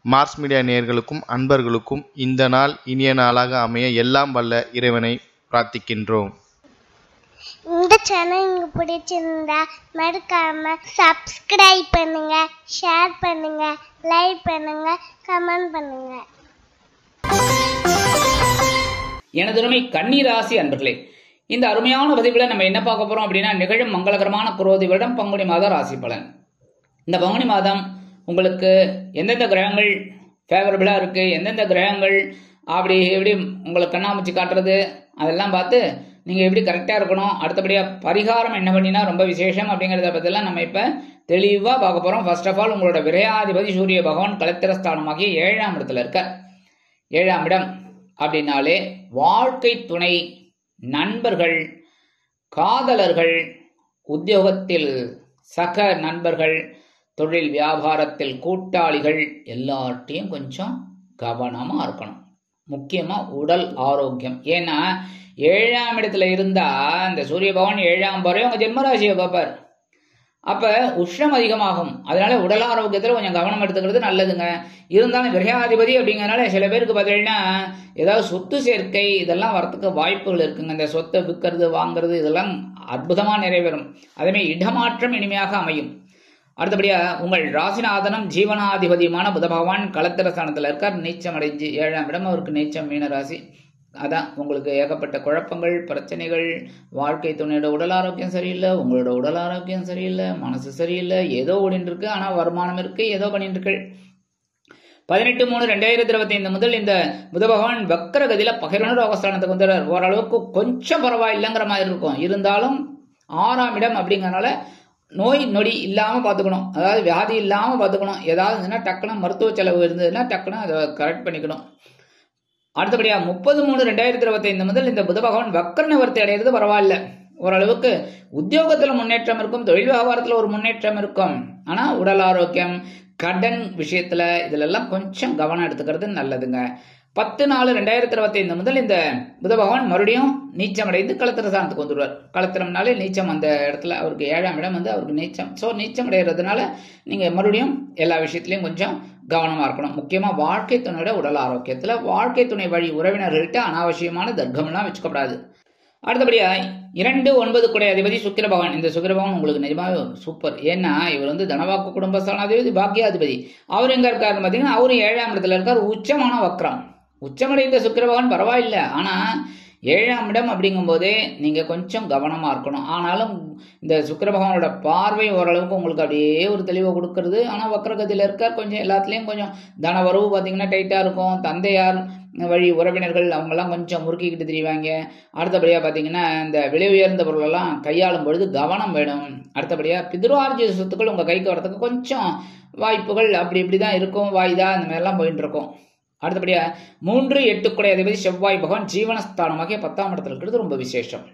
Mars media நேயர்களுக்கும் அன்பர்களுக்கும் இந்த நாள் இனிய நாளாக அமைய எல்லாம் வல்ல இறைவனை பிரார்த்திக்கின்றோம். இந்த சேனல் உங்களுக்கு பிடிச்சிருந்தா மறக்காம சப்ஸ்கிரைப் பண்ணுங்க, ஷேர் பண்ணுங்க, லைக் பண்ணுங்க, கமெண்ட் பண்ணுங்க. எனதுமை கன்னிராசி அன்பர்களே, இந்த அருமையான பதிவில் நம்ம என்ன பார்க்க போறோம் அப்படின்னா, நிகழும் மங்களகரமான குரோதி வருடம் பங்குனி மாத ராசி பலன். இந்த பங்குனி மாதம் உங்களுக்கு எந்தெந்த கிரகங்கள் ஃபேவரபிளா இருக்கு, எந்தெந்த கிரகங்கள் அப்படி எப்படி உங்களுக்கு கண்ணாமூச்சி காட்டுறது, அதெல்லாம் பார்த்து நீங்க எப்படி கரெக்டா இருக்கணும், அடுத்தபடியா பரிகாரம் என்ன பண்ணினா ரொம்ப விசேஷம் அப்படிங்கறத பத்திலாம் நம்ம இப்ப தெளிவா பார்க்க போறோம். ஃபர்ஸ்ட் ஆஃப் ஆல், உங்களோட விரையாதிபதி சூரிய பகவான் கலத்திரஸ்தானமாகிய 7ஆம் இடத்துல இருக்க. 7ஆம் இடம் அப்படின்னாலே வாழ்க்கை துணை, நண்பர்கள், காதலர்கள், உத்தியோகத்தில் சக நண்பர்கள், தொழில் வியாபாரத்தில் கூட்டாளிகள் எல்லார்ட்டையும் கொஞ்சம் கவனமா இருக்கணும். முக்கியமா உடல் ஆரோக்கியம். ஏன்னா 7ஆம் இடத்துல இருந்தா இந்த சூரிய பகவான் 7ஆம் வரை உங்க ஜென்மராசியை பார்ப்பார். அப்ப உஷ்ணம் அதிகமாகும். அதனால உடல் ஆரோக்கியத்துல கொஞ்சம் கவனம் எடுத்துக்கிறது நல்லதுங்க. இருந்தாலும் விரையாதிபதி அப்படிங்கறதுனால சில பேருக்கு பார்த்தீங்கன்னா ஏதாவது சொத்து சேர்க்கை இதெல்லாம் வரத்துக்கு வாய்ப்புகள் இருக்குங்க. இந்த சொத்தை விற்கிறது வாங்குறது இதெல்லாம் அற்புதமா நிறைவேறும். அதேமாதிரி இடமாற்றம் இனிமையாக அமையும். அடுத்தபடியா உங்கள் ராசிநாதனம் ஜீவனாதிபதியுமான புத பகவான் கலத்திரஸ்தானத்துல இருக்கார். நீச்சம் அடைஞ்சு 7ஆம் இடம், அவருக்கு நீச்சம் மீன ராசி. அதான் உங்களுக்கு ஏகப்பட்ட குழப்பங்கள், பிரச்சனைகள், வாழ்க்கை துணையோட உடல் ஆரோக்கியம் சரியில்லை, உங்களோட உடல் ஆரோக்கியம் சரியில்லை, மனசு சரியில்லை, ஏதோ ஓடிட்டு இருக்கு, ஆனா வருமானம் இருக்கு, ஏதோ பண்ணிட்டு இருக்கு. 18/3/2025 முதல் இந்த புத பகவான் வக்கர கதியில 11 ரோகஸ்தானத்துக்கு வந்துடுறார். ஓரளவுக்கு கொஞ்சம் பரவாயில்லைங்கிற மாதிரி இருக்கும். இருந்தாலும் 6ஆம் இடம் அப்படிங்கறதுனால நோய் நொடி இல்லாம பாத்துக்கணும், அதாவது வியாதி இல்லாம பாத்துக்கணும். ஏதாவது டக்குன்னு மருத்துவ செலவு இருந்ததுன்னா டக்குன்னு அதை கரெக்ட் பண்ணிக்கணும். அடுத்தபடியா 30/3/2025 முதல் இந்த புத பகவான் வக்கர நிவர்த்தி அடைகிறது பரவாயில்ல. ஓரளவுக்கு உத்தியோகத்துல முன்னேற்றம் இருக்கும், தொழில் வியாபாரத்துல ஒரு முன்னேற்றம் இருக்கும். ஆனா உடல் ஆரோக்கியம், கடன் விஷயத்துல இதுல எல்லாம் கொஞ்சம் கவனம் எடுத்துக்கிறது நல்லதுங்க. 10/4/2025 முதல் இந்த புத பகவான் மறுபடியும் நீச்சம் அடைந்து கலத்திரஸ்தானத்துக்கு வந்துடுவார். கலத்திரம்னாலே நீச்சம், அந்த இடத்துல அவருக்கு 7ஆம் இடம் அவருக்கு நீச்சம். ஸோ நீச்சம் அடைகிறதுனால நீங்க மறுபடியும் எல்லா விஷயத்திலையும் கொஞ்சம் கவனமா இருக்கணும். முக்கியமா வாழ்க்கை துணையோட உடல் ஆரோக்கியத்துல, வாழ்க்கை துணை வழி உறவினர்கள்ட்ட அனாவசியமான தர்க்கம்லாம் வச்சுக்கப்படாது. அடுத்தபடியா 2/9 குடை அதிபதி சுக்கிர பகவான். இந்த சுக்கிர பகவான் உங்களுக்கு நிஜமாவே சூப்பர். ஏன்னா இவர் தனவாக்கு குடும்பஸ்தானாதிபதி, பாக்கியாதிபதி. அவர் எங்க இருக்காருன்னு பாத்தீங்கன்னா அவரும் 7ஆம் இடத்துல இருக்கார். உச்சமான வக்ரம். உச்சமடைந்த சுக்கிர பகவான் பரவாயில்ல, ஆனா 7ஆம் இடம் அப்படிங்கும் போதே நீங்க கொஞ்சம் கவனமா இருக்கணும். ஆனாலும் இந்த சுக்கிர பகவானோட பார்வை ஓரளவுக்கு உங்களுக்கு அப்படியே ஒரு தெளிவை கொடுக்கறது. ஆனா வக்ரகதியில இருக்கார். கொஞ்சம் எல்லாத்துலயும் கொஞ்சம் தன வரவு பாத்தீங்கன்னா டைட்டா இருக்கும். தந்தையார் வழி உறவினர்கள் அவங்கெல்லாம் கொஞ்சம் முறுக்கிக்கிட்டு திரிவாங்க. அடுத்தபடியா பாத்தீங்கன்னா இந்த விலை உயர்ந்த பொருள் எல்லாம் கையாளும் பொழுது கவனம் வேணும். அடுத்தபடியா பிதுரார்ஜித சொத்துக்கள் உங்க கைக்கு வரதுக்கு கொஞ்சம் வாய்ப்புகள் அப்படி இப்படிதான் இருக்கும். வாய்தா இந்த மாதிரி எல்லாம் போயிட்டு இருக்கும். அடுத்தபடியா 3/8 குடை அதிபதி செவ்வாய் பகவான் ஜீவனஸ்தானமாகிய 10ஆம் இடத்துல இருக்கிறது ரொம்ப விசேஷம்.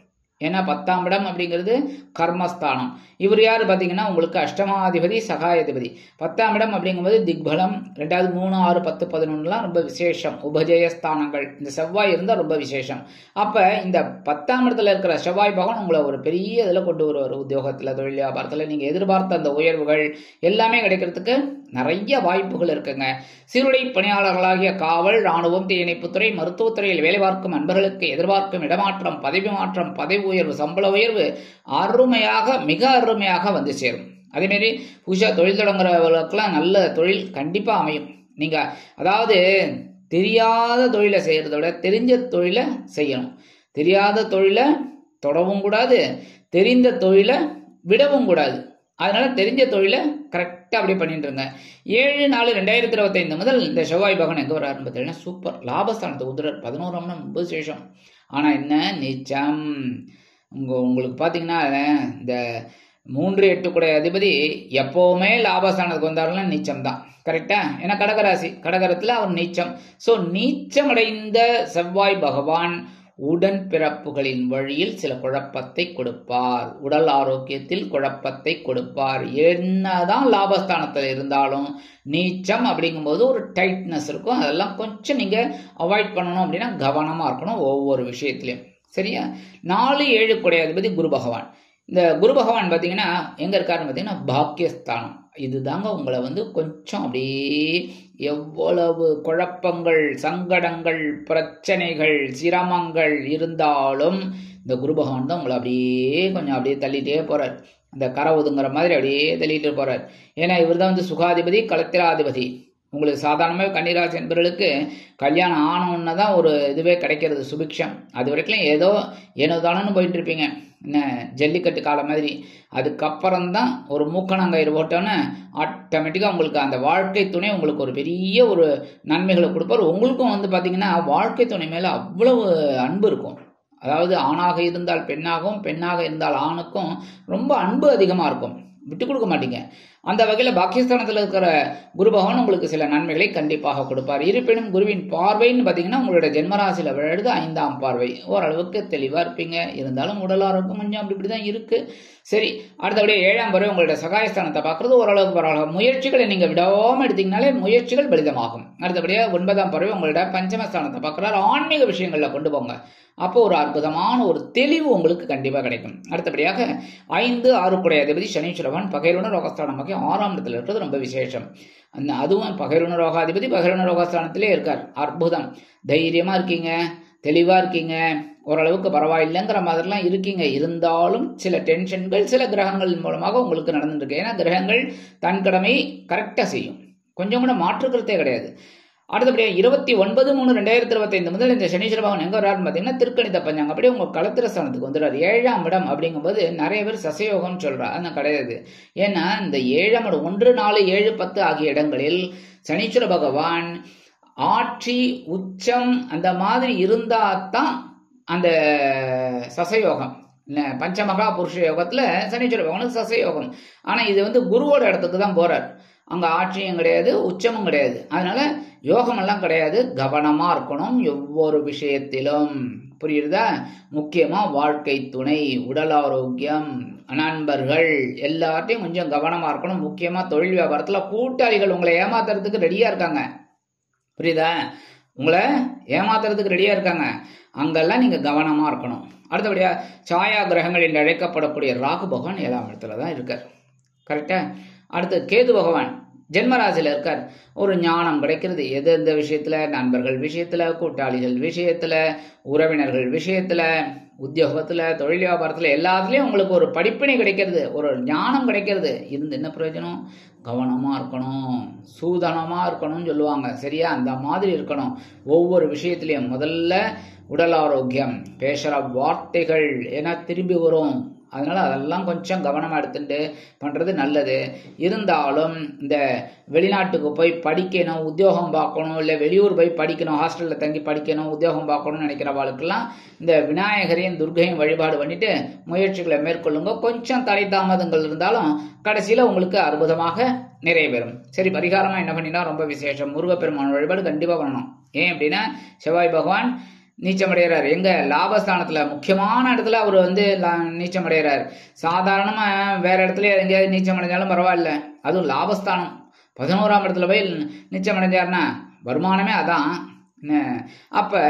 ஏன்னா 10ஆம் இடம் அப்படிங்கிறது கர்மஸ்தானம். இவர் யாரு பாத்தீங்கன்னா உங்களுக்கு அஷ்டமாதிபதி சகாயாதிபதி. 10ஆம் இடம் அப்படிங்கும்போது திக்பலம், 2, 3, 6, 10, 11 ரொம்ப விசேஷம். உபஜயஸ்தானங்கள் இந்த செவ்வாய் இருந்தா ரொம்ப விசேஷம். அப்ப இந்த 10ஆம் இடத்துல இருக்கிற செவ்வாய் பகவான் உங்களை ஒரு பெரிய இதுல கொண்டு வருவார். உத்தியோகத்துல, தொழில் வியாபாரத்துல நீங்க எதிர்பார்த்த அந்த உயர்வுகள் எல்லாமே கிடைக்கிறதுக்கு நிறைய வாய்ப்புகள் இருக்குங்க. சீருடை பணியாளர்களாகிய காவல், ராணுவம், தீயணைப்புத்துறை, மருத்துவத்துறையில் வேலை பார்க்கும் நண்பர்களுக்கு எதிர்பார்க்கும் இடமாற்றம், பதவி மாற்றம், பதவி உயர்வு, சம்பள உயர்வு அருமையாக, மிக அருமையாக வந்து சேரும். அதே மாதிரி புதுசா தொழில் தொடங்குறவர்களுக்கெல்லாம் நல்ல தொழில் கண்டிப்பா அமையும். நீங்க அதாவது தெரியாத தொழிலை செய்யறத விட தெரிஞ்ச தொழிலை செய்யணும். தெரியாத தொழிலை தொடவும் கூடாது, தெரிந்த தொழிலை விடவும் கூடாது. அதனால தெரிஞ்ச தொழிலை கரெக்டா அப்படியே பண்ணிட்டு இருங்க. 7/4/2025 முதல் இந்த செவ்வாய் பகவான் எங்க வர ஆரம்பித்தா சூப்பர் லாபஸ்தானத்துக்கு உதிரர். 11ஆம் இடம் ரொம்ப விசேஷம். ஆனா என்ன நீச்சம். உங்களுக்கு பாத்தீங்கன்னா இந்த 3/8 குடை அதிபதி எப்பவுமே லாபஸ்தானத்துக்கு வந்தாருன்னா நீச்சம் தான். கரெக்டா? ஏன்னா கடகராசி, கடகரத்துல அவர் நீச்சம். சோ நீச்சம் அடைந்த செவ்வாய் பகவான் உடன் பிறப்புகளின் வழியில் சில குழப்பத்தை கொடுப்பார். உடல் ஆரோக்கியத்தில் குழப்பத்தை கொடுப்பார். என்னதான் லாபஸ்தானத்தில் இருந்தாலும் நீச்சம் அப்படிங்கும்போது ஒரு டைட்னஸ் இருக்கும். அதெல்லாம் கொஞ்சம் நீங்க அவாய்ட் பண்ணணும். அப்படின்னா கவனமா இருக்கணும் ஒவ்வொரு விஷயத்திலையும். சரியா? 4/7 குடை அதிபதி குரு பகவான். இந்த குரு பகவான் பாத்தீங்கன்னா எங்க இருக்காருன்னு பாத்தீங்கன்னா பாக்கியஸ்தானம். இதுதாங்க உங்களை வந்து கொஞ்சம் அப்படியே எவ்வளவு குழப்பங்கள், சங்கடங்கள், பிரச்சனைகள், சிரமங்கள் இருந்தாலும் இந்த குரு பகவான் தான் உங்களை அப்படியே கொஞ்சம் அப்படியே தள்ளிட்டே போறார். அந்த கரை ஒதுங்குற மாதிரி அப்படியே தள்ளிட்டு போறார். ஏன்னா இவர் தான் வந்து சுகாதிபதி, கலத்திராதிபதி. உங்களுக்கு சாதாரணமாக கன்னிராசி என்பவர்களுக்கு கல்யாணம் ஆனவுன்னு தான் ஒரு இதுவே கிடைக்கிறது, சுபிக்ஷம். அது வரைக்கும் ஏதோ ஏனோதானு போயிட்டு இருப்பீங்க, என்ன ஜல்லிக்கட்டு காலம் மாதிரி. அதுக்கப்புறம்தான் ஒரு மூக்கணாங்கயிறு போட்டோன்னு ஆட்டோமேட்டிக்காக உங்களுக்கு அந்த வாழ்க்கை துணை உங்களுக்கு ஒரு பெரிய ஒரு நன்மைகளை கொடுப்பார். உங்களுக்கும் வந்து பார்த்தீங்கன்னா வாழ்க்கை துணை மேலே அவ்வளவு அன்பு இருக்கும். அதாவது ஆணாக இருந்தால் பெண்ணாகவும், பெண்ணாக இருந்தால் ஆணுக்கும் ரொம்ப அன்பு அதிகமாக இருக்கும், விட்டு கொடுக்க மாட்டீங்க. அந்த வகையில் பாகிஸ்தானத்தில் இருக்கிற குரு பகவான் உங்களுக்கு சில நன்மைகளை கண்டிப்பாக கொடுப்பார். இருப்பினும் குருவின் பார்வைன்னு பார்த்தீங்கன்னா உங்களோட ஜென்மராசியில் விழுது 5ஆம் பார்வை. ஓரளவுக்கு தெளிவாக இருப்பீங்க, இருந்தாலும் உடல் ஆரோக்கியம் கொஞ்சம் அப்படி தான் இருக்கு. சரி, அடுத்தபடியே 7ஆம் பார்வை உங்களோட சகாயஸ்தானத்தை பார்க்கறது ஓரளவுக்கு பரவாயில்ல. முயற்சிகளை நீங்கள் விடாமல் எடுத்தீங்கனாலே முயற்சிகள் பலிதமாகும். அடுத்தபடியாக 9ஆம் பார்வை உங்களோட பஞ்சமஸ்தானத்தை பார்க்குறாரு. ஆன்மீக விஷயங்களில் கொண்டு போங்க, அப்போ ஒரு அற்புதமான ஒரு தெளிவு உங்களுக்கு கண்டிப்பாக கிடைக்கும். அடுத்தபடியாக 5, 6 குடைய அதிபதி சனீஸ்வரவன் பகைருண ரோகஸ்தானம் 6ஆம் இடத்துல இருக்கிறது ரொம்ப விசேஷம். அதுவும் பகைருண ரோகாதிபதி பகைருண ரோகஸ்தானத்திலே இருக்கார். அற்புதம். தைரியமா இருக்கீங்க, தெளிவா இருக்கீங்க, ஓரளவுக்கு பரவாயில்லைங்கிற மாதிரிலாம் இருக்கீங்க. இருந்தாலும் சில டென்ஷன்கள் சில கிரகங்கள் மூலமாக உங்களுக்கு நடந்துட்டு இருக்கு. ஏன்னா கிரகங்கள் தன் கடமை கரெக்டா செய்யும், கொஞ்சம் கூட மாற்றுக்கிறதே கிடையாது. அடுத்தபடியாக 29/3/2025 முதல் இந்த சனீஸ்வர பகவான் எங்க வராருன்னு பார்த்தீங்கன்னா திருக்கணித பஞ்சாங்க அப்படியே உங்க களத்திரஸ்தானத்துக்கு வந்துடுறாரு. 7ஆம் இடம் அப்படிங்கும்போது நிறைய பேர் சசயோகம் சொல்றா, அது கிடையாது. ஏன்னா இந்த 7ஆம் இடம் 1, 4, 7, 10 ஆகிய இடங்களில் சனீஸ்வர பகவான் ஆட்சி உச்சம் அந்த மாதிரி இருந்தா தான் அந்த சசயோகம். பஞ்சமகா புருஷ யோகத்துல சனீஸ்வர பகவானுக்கு சசயோகம். ஆனா இது வந்து குருவோட இடத்துக்கு தான் போறார். அங்க ஆட்சியும் கிடையாது, உச்சமும் கிடையாது. அதனால யோகம் எல்லாம் கிடையாது. கவனமா இருக்கணும் ஒவ்வொரு விஷயத்திலும், புரியுதா? முக்கியமா வாழ்க்கை துணை, உடல் ஆரோக்கியம், நண்பர்கள் எல்லாத்தையும் கொஞ்சம் கவனமா இருக்கணும். முக்கியமா தொழில் வியாபாரத்துல கூட்டாளிகள் உங்களை ஏமாத்துறதுக்கு ரெடியா இருக்காங்க, புரியுதா? உங்களை ஏமாத்துறதுக்கு ரெடியா இருக்காங்க, அங்கெல்லாம் நீங்க கவனமா இருக்கணும். அடுத்தபடியா சாயா கிரகங்கள் என்று அழைக்கப்படக்கூடிய ராகு பகவான் 7ஆம் இடத்துல தான் இருக்கார், கரெக்டா? அடுத்து கேது பகவான் ஜென்மராசியில் இருக்கார். ஒரு ஞானம் கிடைக்கிறது. எந்த விஷயத்துல? நண்பர்கள் விஷயத்துல, கூட்டாளிகள் விஷயத்துல, உறவினர்கள் விஷயத்துல, உத்தியோகத்துல, தொழில் வியாபாரத்துல, எல்லாத்துலயும் உங்களுக்கு ஒரு படிப்பினை கிடைக்கிறது, ஒரு ஞானம் கிடைக்கிறது. இருந்து என்ன பிரயோஜனம்? கவனமா இருக்கணும், சூதனமா இருக்கணும்னு சொல்லுவாங்க, சரியா? அந்த மாதிரி இருக்கணும் ஒவ்வொரு விஷயத்திலையும். முதல்ல உடல் ஆரோக்கியம், பேசுற வார்த்தைகள் ஏன்னா திரும்பி வரும், அதனால அதெல்லாம் கொஞ்சம் கவனமா எடுத்துட்டு பண்றது நல்லது. இருந்தாலும் இந்த வெளிநாட்டுக்கு போய் படிக்கணும், உத்தியோகம் பார்க்கணும், இல்லை வெளியூர் போய் படிக்கணும், ஹாஸ்டல்ல தங்கி படிக்கணும், உத்தியோகம் பார்க்கணும்னு நினைக்கிறவாளுக்கெல்லாம் இந்த விநாயகரையும் துர்க்கையும் வழிபாடு பண்ணிட்டு முயற்சிகளை மேற்கொள்ளுங்க. கொஞ்சம் தடை தாமதங்கள் இருந்தாலும் கடைசியில உங்களுக்கு அற்புதமாக நிறைவேறும். சரி, பரிகாரமா என்ன பண்ணினா ரொம்ப விசேஷம். முருகப்பெருமான் வழிபாடு கண்டிப்பா பண்ணணும். ஏன் அப்படின்னா செவ்வாய் பகவான் நீச்சமடைகிறார். எங்க? லாபஸ்தானத்துல, முக்கியமான இடத்துல அவர் வந்து நீச்சமடைகிறார். சாதாரணமா வேற இடத்துல எங்கேயாவது நீச்சம் அடைஞ்சாலும் பரவாயில்ல, அதுவும் லாபஸ்தானம் 11ஆம் இடத்துல போய் நீச்சம் அடைஞ்சாருன்னா வருமானமே அதான். அப்ப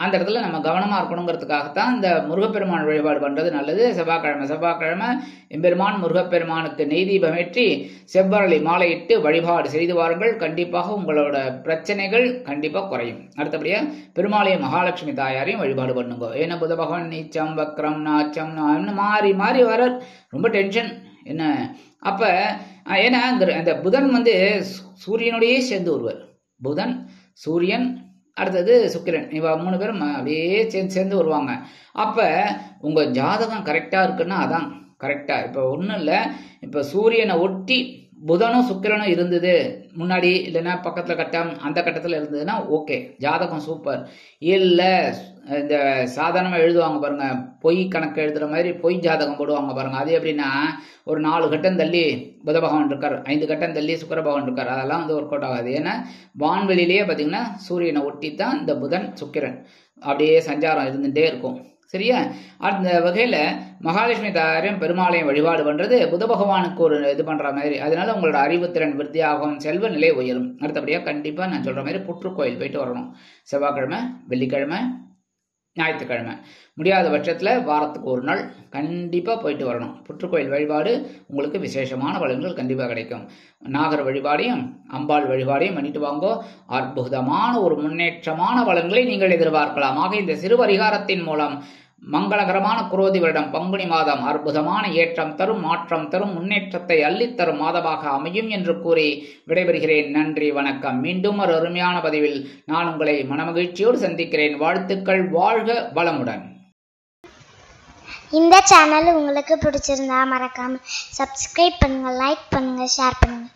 அந்த இடத்துல நம்ம கவனமா இருக்கணுங்கிறதுக்காகத்தான் இந்த முருகப்பெருமான் வழிபாடு பண்றது நல்லது. செவ்வாய்க்கிழமை எம்பெருமான் முருகப்பெருமானுக்கு நெய் தீபமேற்றி செவ்வரளி மாலையிட்டு வழிபாடு செய்து வாருங்கள். கண்டிப்பாக உங்களோட பிரச்சனைகள் கண்டிப்பா குறையும். அடுத்தபடியா பெருமாளையும் மகாலட்சுமி தாயாரையும் வழிபாடு பண்ணுங்க. ஏன்னா புத பகவான் நீச்சம், வக்ரம், நாச்சம் மாறி மாறி வர ரொம்ப டென்ஷன் என்ன. அப்ப ஏன்னா அந்த புதன் வந்து சூரியனோடயே சேர்ந்து வருவார். புதன், சூரியன், அடுத்தது சுக்கிரன், இவ 3 பேரும் அப்படியே சேர்ந்து வருவாங்க. அப்ப உங்க ஜாதகம் கரெக்டா இருக்குன்னா அதான் கரெக்டா. இப்ப ஒண்ணும் இல்ல, இப்ப சூரியனை ஒட்டி புதனும் சுக்கிரனும் இருந்தது முன்னாடி, இல்லைன்னா பக்கத்துல கட்டம் அந்த கட்டத்துல இருந்ததுன்னா ஓகே, ஜாதகம் சூப்பர். இல்ல இந்த சாதாரணமா எழுதுவாங்க பாருங்க, பொய் கணக்கு எழுதுற மாதிரி பொய் ஜாதகம் போடுவாங்க பாருங்க. அது எப்படின்னா ஒரு 4 கட்டம் தள்ளி புத பகவான் இருக்கார், 5 கட்டம் தள்ளி சுக்கிர பகவான் இருக்கார், அதெல்லாம் வந்து ஒர்க் அவுட் ஆகாது. ஏன்னா வான்வெளியிலேயே பாத்தீங்கன்னா சூரியனை ஒட்டி தான் இந்த புதன் சுக்கிரன் அப்படியே சஞ்சாரம் இருந்துட்டே இருக்கும், சரியா? அந்த வகையில மகாலட்சுமி தாயாரையும் பெருமாளையும் வழிபாடு பண்றது புத பகவானுக்கு ஒரு இது பண்ற மாதிரி. அதனால உங்களோட அறிவுத்திறன் விருத்தியாகும், செல்வ நிலை உயரும். அடுத்தபடியா கண்டிப்பா நான் சொல்ற மாதிரி புற்றுக்கோயில் போயிட்டு வரணும். செவ்வாய்க்கிழமை, வெள்ளிக்கிழமை, ஞாயிற்றுக்கிழமை. முடியாத பட்சத்தில் வாரத்துக்கு ஒரு நாள் கண்டிப்பாக போயிட்டு வரணும். புற்றுக்கோயில் வழிபாடு உங்களுக்கு விசேஷமான பலன்கள் கண்டிப்பாக கிடைக்கும். நாகர் வழிபாடையும் அம்பாள் வழிபாடையும் பண்ணிட்டு வாங்கோ. அற்புதமான ஒரு முன்னேற்றமான பலன்களை நீங்கள் எதிர்பார்க்கலாம். ஆக இந்த சிறு பரிகாரத்தின் மூலம் மங்களகரமான குரோதி வருடம் பங்குனி மாதம் அற்புதமான ஏற்றம் தரும், மாற்றம் தரும், முன்னேற்றத்தை அள்ளித்தரும் மாதமாக அமையும் என்று கூறி விடைபெறுகிறேன். நன்றி, வணக்கம். மீண்டும் ஒரு அருமையான பதிவில் நான் உங்களை மனமகிழ்ச்சியோடு சந்திக்கிறேன். வாழ்த்துக்கள். வாழ்க வளமுடன். இந்த சேனல் உங்களுக்கு பிடிச்சிருந்தா மறக்காம சப்ஸ்கிரைப் பண்ணுங்க, லைக் பண்ணுங்க, ஷேர் பண்ணுங்க.